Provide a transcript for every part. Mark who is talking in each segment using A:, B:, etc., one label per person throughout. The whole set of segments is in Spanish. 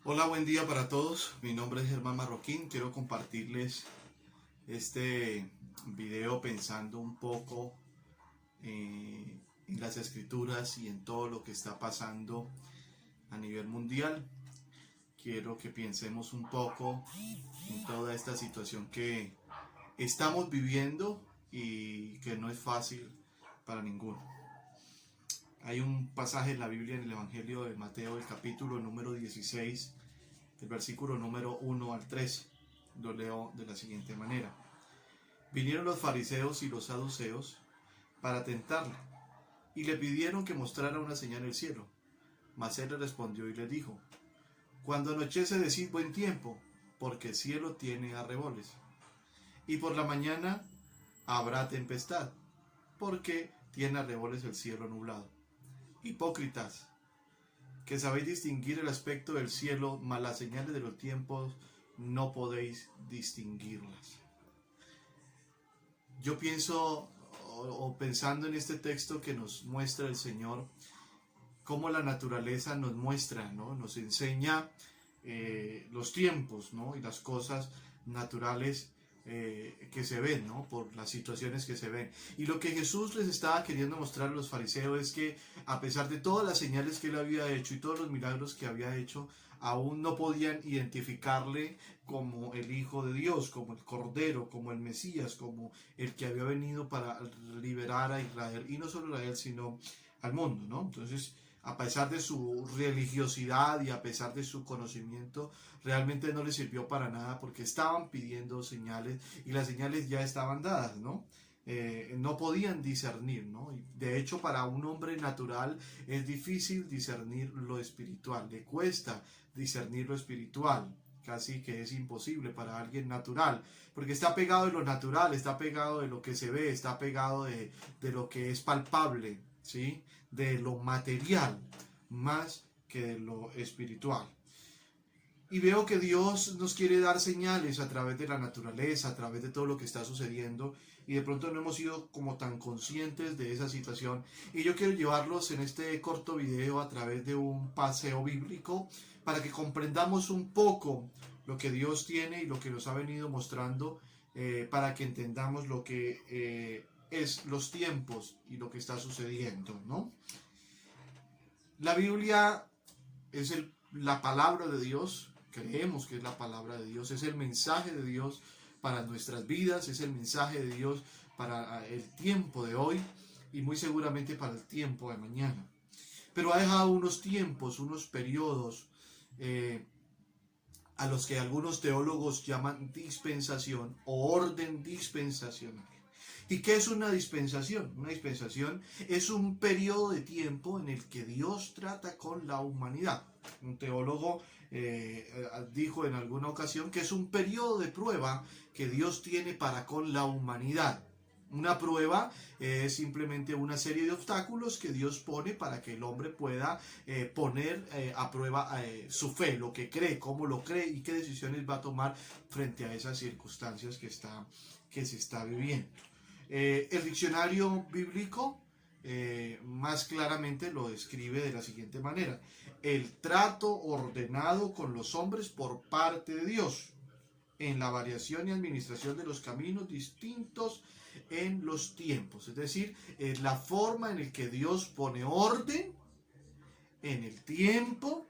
A: Hola, buen día para todos. Mi nombre es Germán Marroquín. Quiero compartirles este video pensando un poco en las escrituras y en todo lo que está pasando a nivel mundial. Quiero que pensemos un poco en toda esta situación que estamos viviendo y que no es fácil para ninguno. Hay un pasaje en la Biblia, en el Evangelio de Mateo, el capítulo número 16, el versículo número 1 al 3. Lo leo de la siguiente manera. Vinieron los fariseos y los saduceos para tentarle, y le pidieron que mostrara una señal del cielo. Mas él le respondió y le dijo: Cuando anochece decid buen tiempo, porque el cielo tiene arreboles. Y por la mañana habrá tempestad, porque tiene arreboles el cielo nublado. Hipócritas, que sabéis distinguir el aspecto del cielo, mas las señales de los tiempos no podéis distinguirlas. Yo pienso, pensando en este texto que nos muestra el Señor, cómo la naturaleza nos muestra, ¿no? Nos enseña los tiempos, ¿no? Y las cosas naturales que se ven, ¿no? Por las situaciones que se ven. Y lo que Jesús les estaba queriendo mostrar a los fariseos es que, a pesar de todas las señales que él había hecho y todos los milagros que había hecho, aún no podían identificarle como el Hijo de Dios, como el Cordero, como el Mesías, como el que había venido para liberar a Israel, y no solo a Israel, sino al mundo, ¿no? Entonces, a pesar de su religiosidad y a pesar de su conocimiento, realmente no les sirvió para nada, porque estaban pidiendo señales y las señales ya estaban dadas, ¿no? No podían discernir, ¿no? Y de hecho, para un hombre natural es difícil discernir lo espiritual, le cuesta discernir lo espiritual, casi que es imposible para alguien natural, porque está pegado de lo natural, está pegado de lo que se ve, está pegado de lo que es palpable, ¿sí? De lo material, más que de lo espiritual. Y veo que Dios nos quiere dar señales a través de la naturaleza, a través de todo lo que está sucediendo, y de pronto no hemos sido como tan conscientes de esa situación. Y yo quiero llevarlos en este corto video a través de un paseo bíblico para que comprendamos un poco lo que Dios tiene y lo que nos ha venido mostrando, para que entendamos lo que es los tiempos y lo que está sucediendo, ¿no? La Biblia es la palabra de Dios, creemos que es la palabra de Dios, es el mensaje de Dios para nuestras vidas, es el mensaje de Dios para el tiempo de hoy y muy seguramente para el tiempo de mañana. Pero ha dejado unos tiempos, unos periodos a los que algunos teólogos llaman dispensación o orden dispensacional. ¿Y qué es una dispensación? Una dispensación es un periodo de tiempo en el que Dios trata con la humanidad. Un teólogo dijo en alguna ocasión que es un periodo de prueba que Dios tiene para con la humanidad. Una prueba es simplemente una serie de obstáculos que Dios pone para que el hombre pueda poner a prueba su fe, lo que cree, cómo lo cree y qué decisiones va a tomar frente a esas circunstancias que se está viviendo. El diccionario bíblico más claramente lo describe de la siguiente manera: el trato ordenado con los hombres por parte de Dios en la variación y administración de los caminos distintos en los tiempos. Es decir, la forma en la que Dios pone orden en el tiempo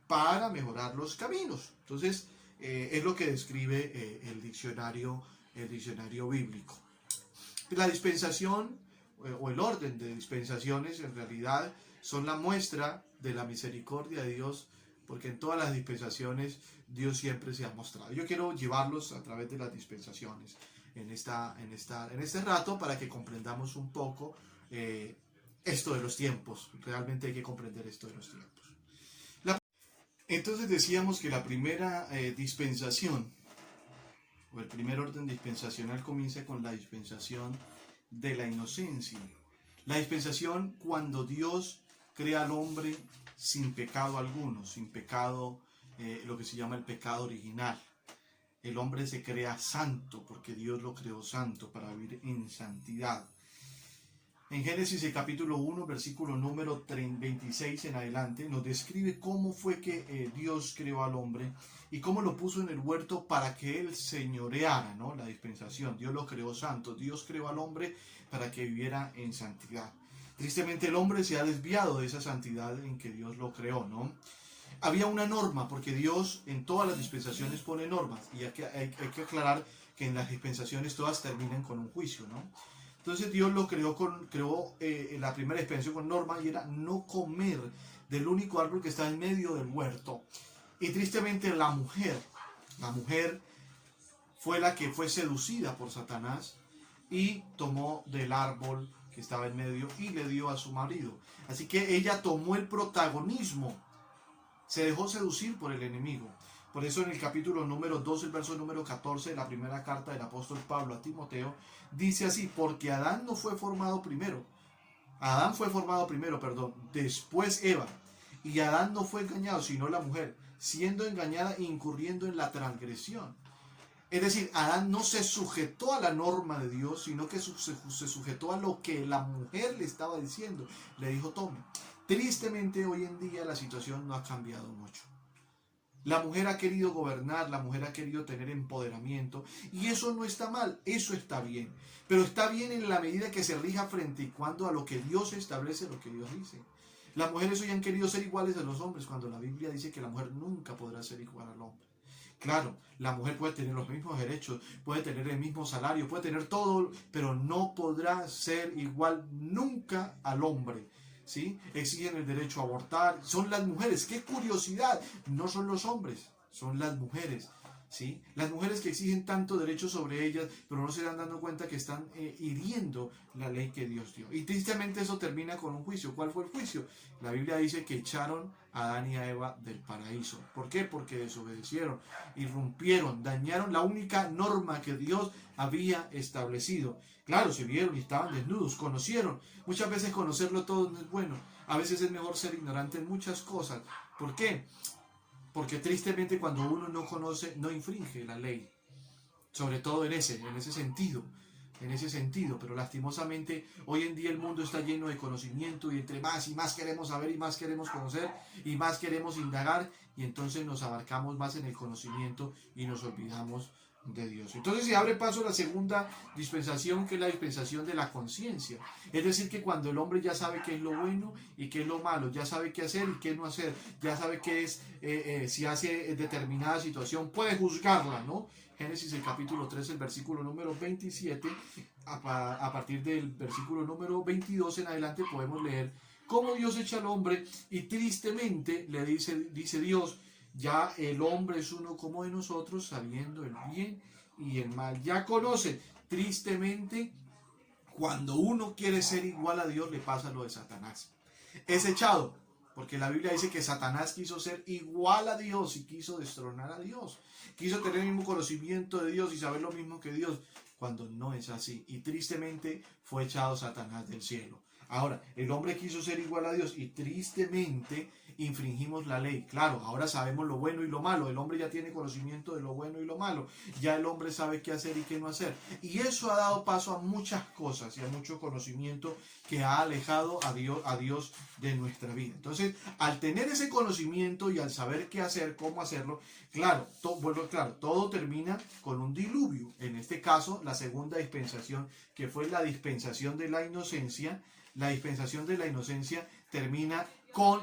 A: para mejorar los caminos. Entonces, es lo que describe el diccionario bíblico. La dispensación o el orden de dispensaciones en realidad son la muestra de la misericordia de Dios, porque en todas las dispensaciones Dios siempre se ha mostrado. Yo quiero llevarlos a través de las dispensaciones en este rato para que comprendamos un poco esto de los tiempos. Realmente hay que comprender esto de los tiempos. Entonces decíamos que la primera dispensación o el primer orden dispensacional comienza con la dispensación de la inocencia. La dispensación cuando Dios crea al hombre sin pecado alguno, sin pecado, lo que se llama el pecado original. El hombre se crea santo porque Dios lo creó santo para vivir en santidad. En Génesis el capítulo 1, versículo número 26 en adelante, nos describe cómo fue que Dios creó al hombre y cómo lo puso en el huerto para que él señoreara, ¿no? La dispensación. Dios lo creó santo. Dios creó al hombre para que viviera en santidad. Tristemente el hombre se ha desviado de esa santidad en que Dios lo creó, ¿no? Había una norma, porque Dios en todas las dispensaciones pone normas, y hay que aclarar que en las dispensaciones todas terminan con un juicio, ¿no? Entonces Dios lo creó la primera dispensación con norma, y era no comer del único árbol que está en medio del huerto. Y tristemente la mujer fue la que fue seducida por Satanás y tomó del árbol que estaba en medio y le dio a su marido. Así que ella tomó el protagonismo, se dejó seducir por el enemigo. Por eso en el capítulo número 2, el verso número 14 de la primera carta del apóstol Pablo a Timoteo, dice así: porque Adán fue formado primero, después Eva. Y Adán no fue engañado, sino la mujer, siendo engañada e incurriendo en la transgresión. Es decir, Adán no se sujetó a la norma de Dios, sino que se sujetó a lo que la mujer le estaba diciendo. Le dijo: tome. Tristemente hoy en día la situación no ha cambiado mucho. La mujer ha querido gobernar, la mujer ha querido tener empoderamiento, y eso no está mal, eso está bien. Pero está bien en la medida que se rija frente y cuando a lo que Dios establece, lo que Dios dice. Las mujeres hoy han querido ser iguales a los hombres, cuando la Biblia dice que la mujer nunca podrá ser igual al hombre. Claro, la mujer puede tener los mismos derechos, puede tener el mismo salario, puede tener todo, pero no podrá ser igual nunca al hombre. ¿Sí? Exigen el derecho a abortar, son las mujeres. ¡Qué curiosidad! No son los hombres, son las mujeres. ¿Sí? Las mujeres que exigen tanto derecho sobre ellas, pero no se dan dando cuenta que están hiriendo la ley que Dios dio. Y tristemente eso termina con un juicio. ¿Cuál fue el juicio? La Biblia dice que echaron a Adán y a Eva del paraíso. ¿Por qué? Porque desobedecieron, irrumpieron, dañaron la única norma que Dios había establecido. Claro, se vieron y estaban desnudos, conocieron. Muchas veces conocerlo todo no es bueno. A veces es mejor ser ignorante en muchas cosas. ¿Por qué? Porque tristemente cuando uno no conoce, no infringe la ley. Sobre todo en ese sentido. Pero lastimosamente hoy en día el mundo está lleno de conocimiento, y entre más y más queremos saber y más queremos conocer y más queremos indagar, y entonces nos abarcamos más en el conocimiento y nos olvidamos de Dios. Entonces se abre paso a la segunda dispensación, que es la dispensación de la conciencia. Es decir, que cuando el hombre ya sabe qué es lo bueno y qué es lo malo, ya sabe qué hacer y qué no hacer, ya sabe qué es, si hace determinada situación, puede juzgarla, ¿no? Génesis el capítulo 3, el versículo número 27, a partir del versículo número 22 en adelante podemos leer cómo Dios echa al hombre, y tristemente le dice Dios: ya el hombre es uno como de nosotros, sabiendo el bien y el mal. Ya conoce. Tristemente, cuando uno quiere ser igual a Dios, le pasa lo de Satanás. Es echado, porque la Biblia dice que Satanás quiso ser igual a Dios y quiso destronar a Dios. Quiso tener el mismo conocimiento de Dios y saber lo mismo que Dios, cuando no es así. Y tristemente fue echado Satanás del cielo. Ahora, el hombre quiso ser igual a Dios y tristemente infringimos la ley. Claro, ahora sabemos lo bueno y lo malo. El hombre ya tiene conocimiento de lo bueno y lo malo. Ya el hombre sabe qué hacer y qué no hacer. Y eso ha dado paso a muchas cosas y a mucho conocimiento que ha alejado a Dios de nuestra vida. Entonces, al tener ese conocimiento y al saber qué hacer, cómo hacerlo, claro, todo termina con un diluvio. En este caso, la segunda dispensación, que fue la dispensación de la inocencia. La dispensación de la inocencia termina con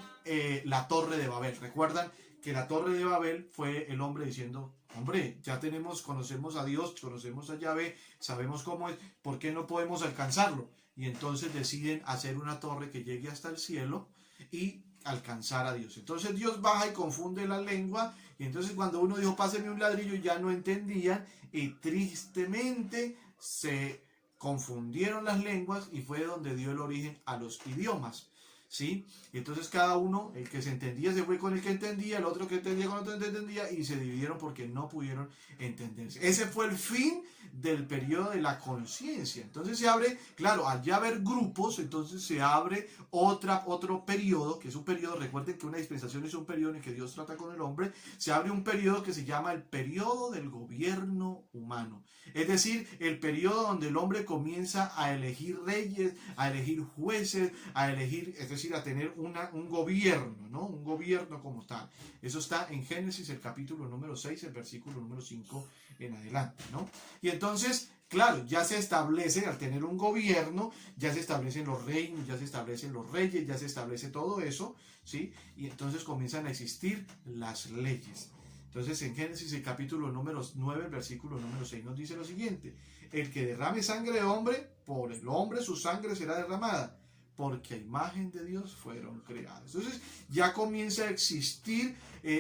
A: la Torre de Babel. Recuerdan que la Torre de Babel fue el hombre diciendo: hombre, ya conocemos a Dios, conocemos a Yahvé, sabemos cómo es, ¿por qué no podemos alcanzarlo? Y entonces deciden hacer una torre que llegue hasta el cielo y alcanzar a Dios. Entonces Dios baja y confunde la lengua, y entonces cuando uno dijo: páseme un ladrillo, ya no entendían, y tristemente se confundieron las lenguas, y fue donde dio el origen a los idiomas. ¿sí? Y entonces cada uno, el que se entendía se fue con el que entendía, el otro que entendía con el otro que entendía, y se dividieron porque no pudieron entenderse. Ese fue el fin del periodo de la conciencia. Entonces se abre, claro, al ya haber grupos, entonces se abre otro periodo, que es un periodo, recuerden que una dispensación es un periodo en el que Dios trata con el hombre, se abre un periodo que se llama el periodo del gobierno humano. Es decir, el periodo donde el hombre comienza a elegir reyes, a elegir jueces, a elegir, es decir, a tener un gobierno, ¿no? Un gobierno como tal. Eso está en Génesis, el capítulo número 6, el versículo número 5 en adelante, ¿no? Y entonces, claro, ya se establece, al tener un gobierno, ya se establecen los reinos, ya se establecen los reyes, ya se establece todo eso, ¿sí? Y entonces comienzan a existir las leyes. Entonces en Génesis el capítulo número 9, el versículo número 6 nos dice lo siguiente: el que derrame sangre de hombre, por el hombre su sangre será derramada, porque a imagen de Dios fueron creados. Entonces ya comienza a existir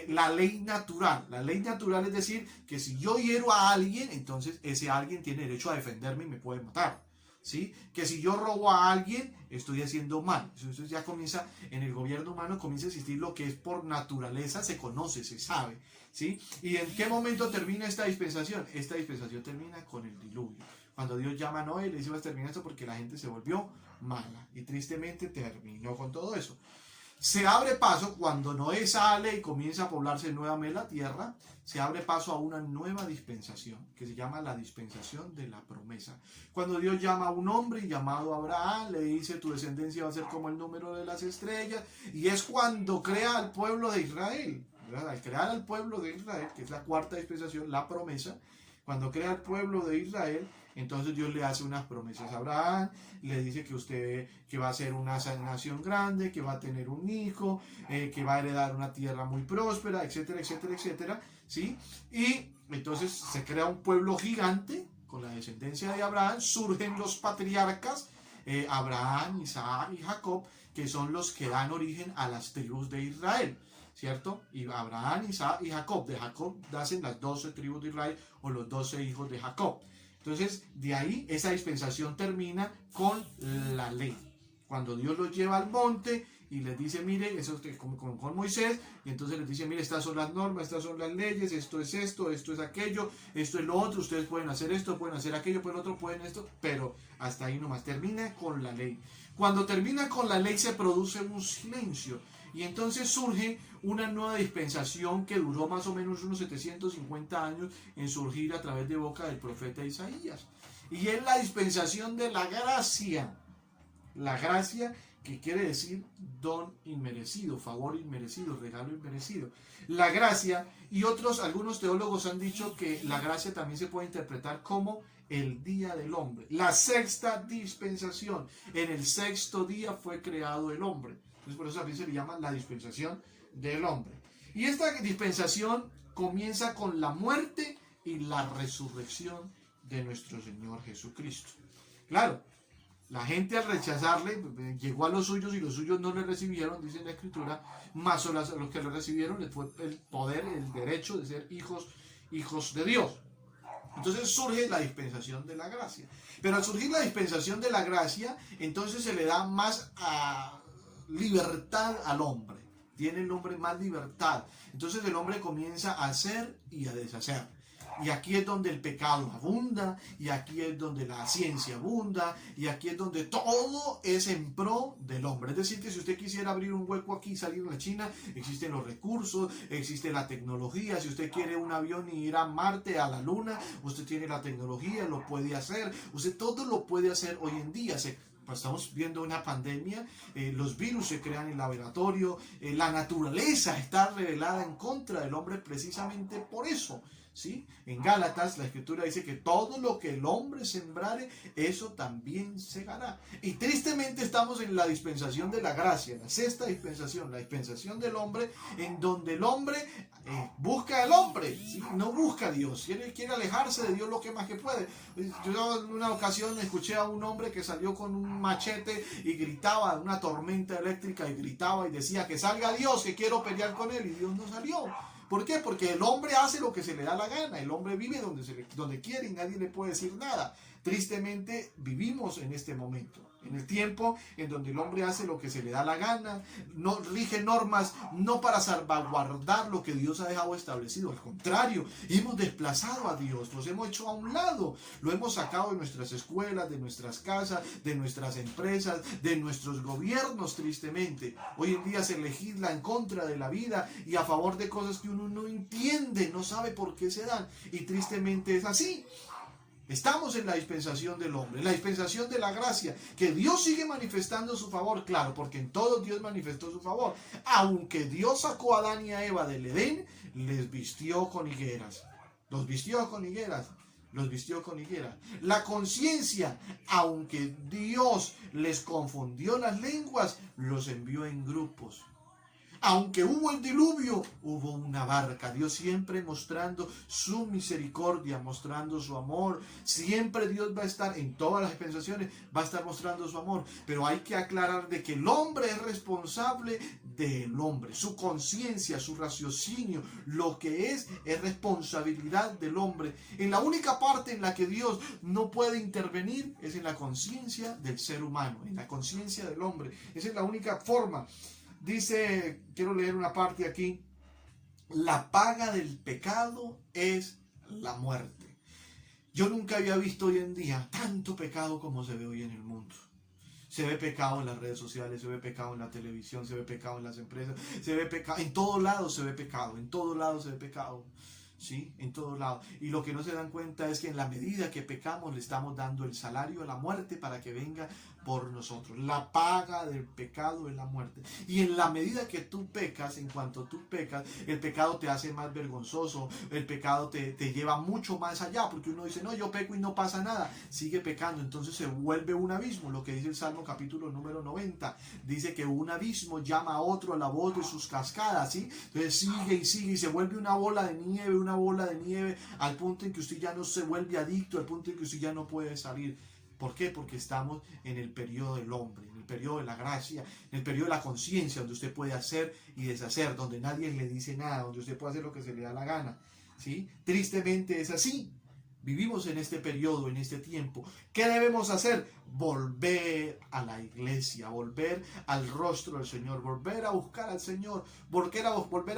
A: la ley natural. La ley natural es decir, que si yo hiero a alguien, entonces ese alguien tiene derecho a defenderme y me puede matar. ¿Sí? Que si yo robo a alguien, estoy haciendo mal. Entonces ya comienza, en el gobierno humano comienza a existir lo que es por naturaleza, se conoce, se sabe. ¿Sí? ¿Y en qué momento termina esta dispensación? Esta dispensación termina con el diluvio. Cuando Dios llama a Noé, le dice: vas a terminar esto porque la gente se volvió mala. Y tristemente terminó con todo eso. Se abre paso cuando Noé sale y comienza a poblarse nuevamente la tierra, se abre paso a una nueva dispensación que se llama la dispensación de la promesa. Cuando Dios llama a un hombre llamado Abraham, le dice: tu descendencia va a ser como el número de las estrellas, y es cuando crea al pueblo de Israel. ¿Verdad? Al crear al pueblo de Israel, que es la cuarta dispensación, la promesa, cuando crea al pueblo de Israel, entonces Dios le hace unas promesas a Abraham, le dice que va a ser una nación grande, que va a tener un hijo, que va a heredar una tierra muy próspera, etcétera, etcétera, etcétera, ¿sí? Y entonces se crea un pueblo gigante con la descendencia de Abraham, surgen los patriarcas, Abraham, Isaac y Jacob, que son los que dan origen a las tribus de Israel, ¿cierto? Y Abraham, Isaac y Jacob. De Jacob nacen las 12 tribus de Israel o los 12 hijos de Jacob. Entonces, de ahí esa dispensación termina con la ley. Cuando Dios los lleva al monte y les dice: mire, eso es como con Moisés, y entonces les dice: mire, estas son las normas, estas son las leyes, esto es aquello, esto es lo otro, ustedes pueden hacer esto, pueden hacer aquello, pueden otro, pueden esto, pero hasta ahí nomás, termina con la ley. Cuando termina con la ley se produce un silencio. Y entonces surge una nueva dispensación que duró más o menos unos 750 años en surgir a través de boca del profeta Isaías. Y es la dispensación de la gracia. La gracia, que quiere decir don inmerecido, favor inmerecido, regalo inmerecido. La gracia, y algunos teólogos han dicho que la gracia también se puede interpretar como el día del hombre. La sexta dispensación. En el sexto día fue creado el hombre. Entonces por eso también se le llama la dispensación del hombre. Y esta dispensación comienza con la muerte y la resurrección de nuestro Señor Jesucristo. Claro, la gente al rechazarle llegó a los suyos y los suyos no le recibieron, dice la Escritura, más a los que le recibieron les fue el poder, el derecho de ser hijos de Dios. Entonces surge la dispensación de la gracia. Pero al surgir la dispensación de la gracia, entonces se le da más libertad al hombre. Tiene el hombre más libertad. Entonces el hombre comienza a hacer y a deshacer. Y aquí es donde el pecado abunda, y aquí es donde la ciencia abunda, y aquí es donde todo es en pro del hombre. Es decir, que si usted quisiera abrir un hueco aquí y salir a la China, existen los recursos, existe la tecnología. Si usted quiere un avión y ir a Marte, a la Luna, usted tiene la tecnología, lo puede hacer. Usted todo lo puede hacer hoy en día. Estamos viendo una pandemia, los virus se crean en laboratorio, la naturaleza está revelada en contra del hombre precisamente por eso. ¿Sí? En Gálatas la Escritura dice que todo lo que el hombre sembrare, eso también segará. Y tristemente estamos en la dispensación de la gracia, la sexta dispensación, la dispensación del hombre, en donde el hombre busca al hombre, ¿sí? No busca a Dios, quiere alejarse de Dios lo que más que puede. Yo en una ocasión escuché a un hombre que salió con un machete y gritaba, una tormenta eléctrica, y gritaba y decía: que salga Dios, que quiero pelear con él, y Dios no salió. ¿Por qué? Porque el hombre hace lo que se le da la gana, el hombre vive donde quiere y nadie le puede decir nada. Tristemente vivimos en este momento. En el tiempo en donde el hombre hace lo que se le da la gana, no rige normas no para salvaguardar lo que Dios ha dejado establecido. Al contrario, hemos desplazado a Dios, los hemos hecho a un lado, lo hemos sacado de nuestras escuelas, de nuestras casas, de nuestras empresas, de nuestros gobiernos, tristemente. Hoy en día se legisla en contra de la vida y a favor de cosas que uno no entiende, no sabe por qué se dan. Y tristemente es así. Estamos en la dispensación del hombre, en la dispensación de la gracia, que Dios sigue manifestando su favor, claro, porque en todo Dios manifestó su favor. Aunque Dios sacó a Adán y a Eva del Edén, les vistió con higueras. Los vistió con higueras. Los vistió con higueras. La conciencia, aunque Dios les confundió las lenguas, los envió en grupos. Aunque hubo el diluvio, hubo una barca. Dios siempre mostrando su misericordia, mostrando su amor. Siempre Dios va a estar, en todas las dispensaciones, va a estar mostrando su amor. Pero hay que aclarar de que el hombre es responsable del hombre. Su conciencia, su raciocinio, lo que es responsabilidad del hombre. En la única parte en la que Dios no puede intervenir es en la conciencia del ser humano, en la conciencia del hombre. Esa es la única forma. Dice, quiero leer una parte aquí, la paga del pecado es la muerte. Yo nunca había visto hoy en día tanto pecado como se ve hoy en el mundo. Se ve pecado en las redes sociales, se ve pecado en la televisión, se ve pecado en las empresas, se ve pecado, en todos lados se ve pecado, en todos lados se ve pecado. ¿Sí? En todos lados. Y lo que no se dan cuenta es que en la medida que pecamos le estamos dando el salario a la muerte para que venga por nosotros. La paga del pecado es la muerte. Y en la medida que tú pecas, en cuanto tú pecas, el pecado te hace más vergonzoso, el pecado te lleva mucho más allá, porque uno dice, no, yo peco y no pasa nada, sigue pecando, entonces se vuelve un abismo, lo que dice el Salmo capítulo número 90, dice que un abismo llama a otro a la voz de sus cascadas, ¿sí? Entonces sigue y se vuelve una bola de nieve, al punto en que usted ya no se vuelve adicto, al punto en que usted ya no puede salir. ¿Por qué? Porque estamos en el periodo del hombre, en el periodo de la gracia, en el periodo de la conciencia, donde usted puede hacer y deshacer, donde nadie le dice nada, donde usted puede hacer lo que se le da la gana, ¿sí? Tristemente es así. Vivimos en este periodo, en este tiempo. ¿Qué debemos hacer? Volver a la iglesia, volver al rostro del Señor, volver a buscar al Señor, volver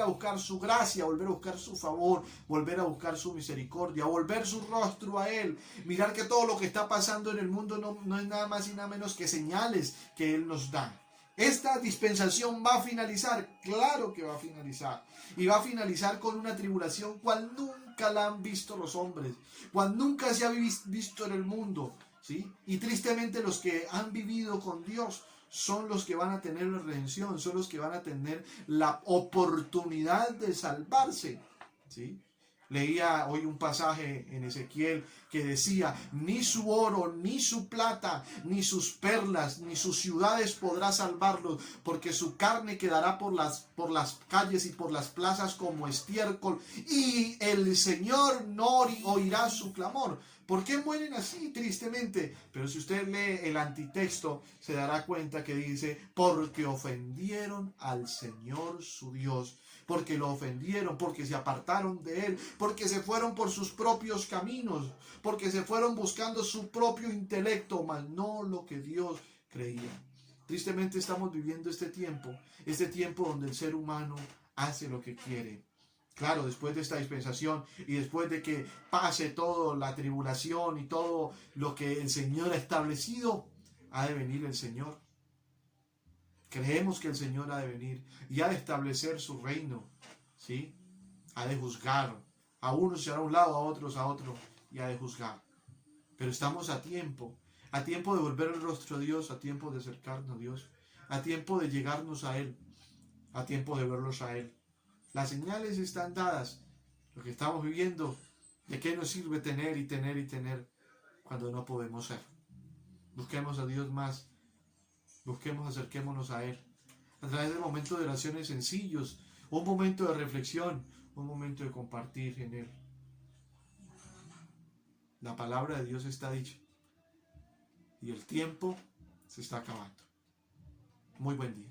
A: a buscar su gracia, volver a buscar su favor, volver a buscar su misericordia, volver su rostro a Él. Mirar que todo lo que está pasando en el mundo no es nada más y nada menos que señales que Él nos da. ¿Esta dispensación va a finalizar? Claro que va a finalizar. Y va a finalizar con una tribulación cual nunca la han visto los hombres, cual nunca se ha visto en el mundo, ¿sí? Y tristemente los que han vivido con Dios son los que van a tener la redención, son los que van a tener la oportunidad de salvarse, ¿sí? Leía hoy un pasaje en Ezequiel que decía, ni su oro, ni su plata, ni sus perlas, ni sus ciudades podrá salvarlos, porque su carne quedará por las calles y por las plazas como estiércol, y el Señor no oirá su clamor. ¿Por qué mueren así, tristemente? Pero si usted lee el antitexto, se dará cuenta que dice, porque ofendieron al Señor su Dios, porque lo ofendieron, porque se apartaron de Él, porque se fueron por sus propios caminos, porque se fueron buscando su propio intelecto, mas no lo que Dios creía. Tristemente estamos viviendo este tiempo donde el ser humano hace lo que quiere. Claro, después de esta dispensación y después de que pase toda la tribulación y todo lo que el Señor ha establecido, ha de venir el Señor. Creemos que el Señor ha de venir y ha de establecer su reino, ¿sí? Ha de juzgar. A unos será a un lado, a otros a otro, y ha de juzgar. Pero estamos a tiempo de volver el rostro a Dios, a tiempo de acercarnos a Dios, a tiempo de llegarnos a Él, a tiempo de verlos a Él. Las señales están dadas. Lo que estamos viviendo, ¿de qué nos sirve tener y tener y tener cuando no podemos ser? Busquemos a Dios más. Acerquémonos a Él. A través de momentos de oraciones sencillos, un momento de reflexión, un momento de compartir en Él. La palabra de Dios está dicha. Y el tiempo se está acabando. Muy buen día.